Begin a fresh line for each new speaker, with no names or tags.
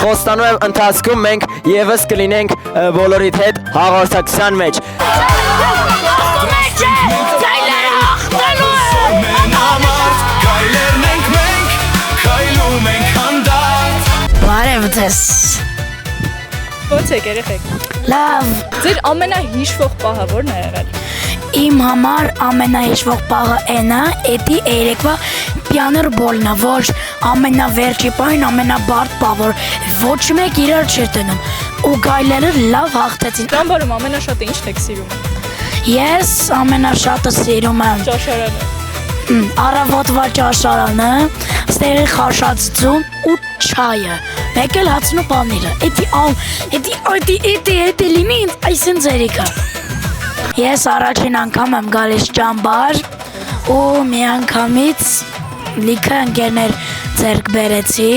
Խոստանում եմ ընթացքում մենք եւս կլինենք բոլորիդ հետ հաղորդակցության մեջ։
Բարև ձեզ։
Ո՞նց եք երեխեք։
Լավ։
Ձեր ամենահիշվող պահը ո՞րն է եղել։
Իմ համար ամենահիշվող պահը էնա, էդի երեկվա պիաներ բոլնա, որ ամենավերջի պահին ամենաբարդ պահ, որ ոչ մեկ իրար չէր տնում ու գայլերը լավ հաղթեցին։
Ճամբարում ամենաշատը ինչն եք սիրում։
Ես ամենաշատը սիրում եմ
Ճաշարանը։
առավոտվա ճաշարանը, ստերի խաշածություն ու չայը, մեկ էլ հացն ու պանիրը, էդի լինի այսին ձերիկը։ Ես առաջին անգամ եմ գալիս ճամբար ու մի անգամից լիքը ընկերներ ձեռք բերեցի։